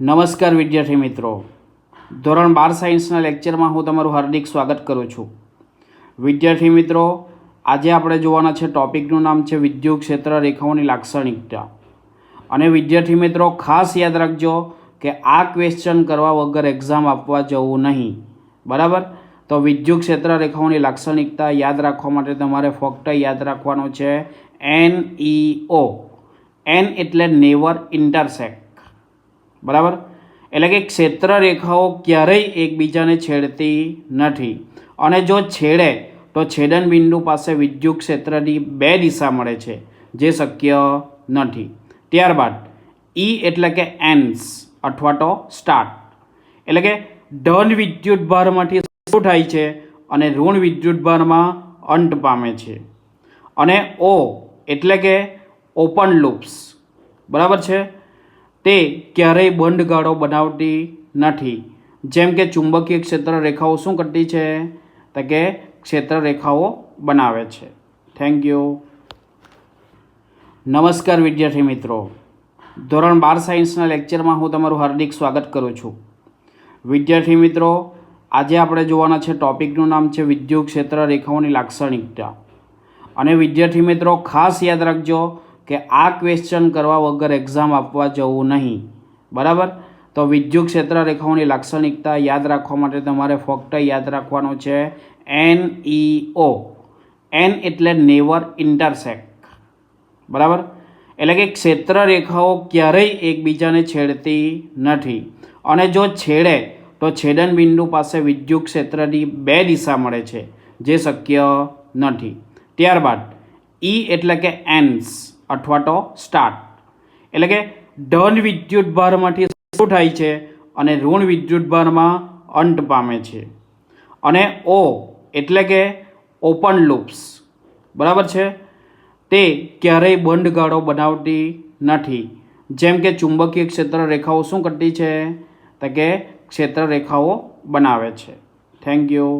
નમસ્કાર વિદ્યાર્થી મિત્રો, ધોરણ 12 સાયન્સના લેક્ચરમાં હું તમારું હાર્દિક સ્વાગત કરું છું. વિદ્યાર્થી મિત્રો, આજે આપણે જોવાના છે ટોપિકનું નામ છે વિદ્યુત ક્ષેત્ર રેખાઓની લાક્ષણિકતા. અને વિદ્યાર્થી મિત્રો ખાસ યાદ રાખજો કે આ ક્વેશ્ચન કરવા વગર એક્ઝામ આપવા જવું નહીં, બરાબર? તો વિદ્યુત ક્ષેત્ર રેખાઓની લાક્ષણિકતા યાદ રાખવા માટે તમારે ફક્ત યાદ રાખવાનું છે NEO. N એટલે નેવર ઇન્ટરસેક્ટ, બરાબર? એટલે કે ક્ષેત્ર રેખાઓ ક્યારેય એકબીજાને છેડતી નથી, અને જો છેડે તો છેદન બિંદુ પાસે વિદ્યુત ક્ષેત્રની બે દિશા મળે છે, જે શક્ય નથી. ત્યારબાદ E એટલે કે એન્ડ્સ અથવા તો સ્ટાર્ટ, એટલે કે ધન વિદ્યુત ભારમાંથી શરૂ થાય છે અને ઋણ વિદ્યુત ભારમાં અંત પામે છે. અને O એટલે કે ઓપન લૂપ્સ, બરાબર છે, તે ક્યારેય બંધ ગાળો બનાવતી નથી. જેમ કે ચુંબકીય ક્ષેત્ર રેખાઓ શું કરતી છે? તો કે ક્ષેત્ર રેખાઓ બનાવે છે. Thank you. નમસ્કાર વિદ્યાર્થી મિત્રો, ધોરણ 12 સાયન્સના લેક્ચરમાં હું તમારું હાર્દિક સ્વાગત કરું છું. વિદ્યાર્થી મિત્રો, આજે આપણે જોવાના છે ટોપિકનું નામ છે વિદ્યુત ક્ષેત્ર રેખાઓની લાક્ષણિકતા. અને વિદ્યાર્થી મિત્રો ખાસ યાદ રાખજો કે આ ક્વેશ્ચન કરવા વગર એક્ઝામ આપવા જવું નહીં, બરાબર? તો વિદ્યુત ક્ષેત્ર રેખાઓની લાક્ષણિકતા યાદ રાખવા માટે તમારે ફક્ત યાદ રાખવાનું છે NEO. N એટલે નેવર ઇન્ટરસેક્ટ, બરાબર? એટલે કે ક્ષેત્ર રેખાઓ ક્યારેય એકબીજાને છેડતી નથી, અને જો છેડે તો છેદન બિંદુ પાસે વિદ્યુત ક્ષેત્રની બે દિશા મળે છે, જે શક્ય નથી. ત્યારબાદ E એટલે કે એન્ડ્સ અથવા તો સ્ટાર્ટ, એટલે કે ધન વિદ્યુત ભારમાંથી શરૂ થાય છે અને ઋણ વિદ્યુત ભારમાં અંત પામે છે. અને O એટલે કે ઓપન લૂપ્સ, બરાબર છે, તે ક્યારેય બંધ ગાળો બનાવતી નથી. જેમ કે ચુંબકીય ક્ષેત્ર રેખાઓ શું કરતી છે? તો કે ક્ષેત્ર રેખાઓ બનાવે છે. Thank you.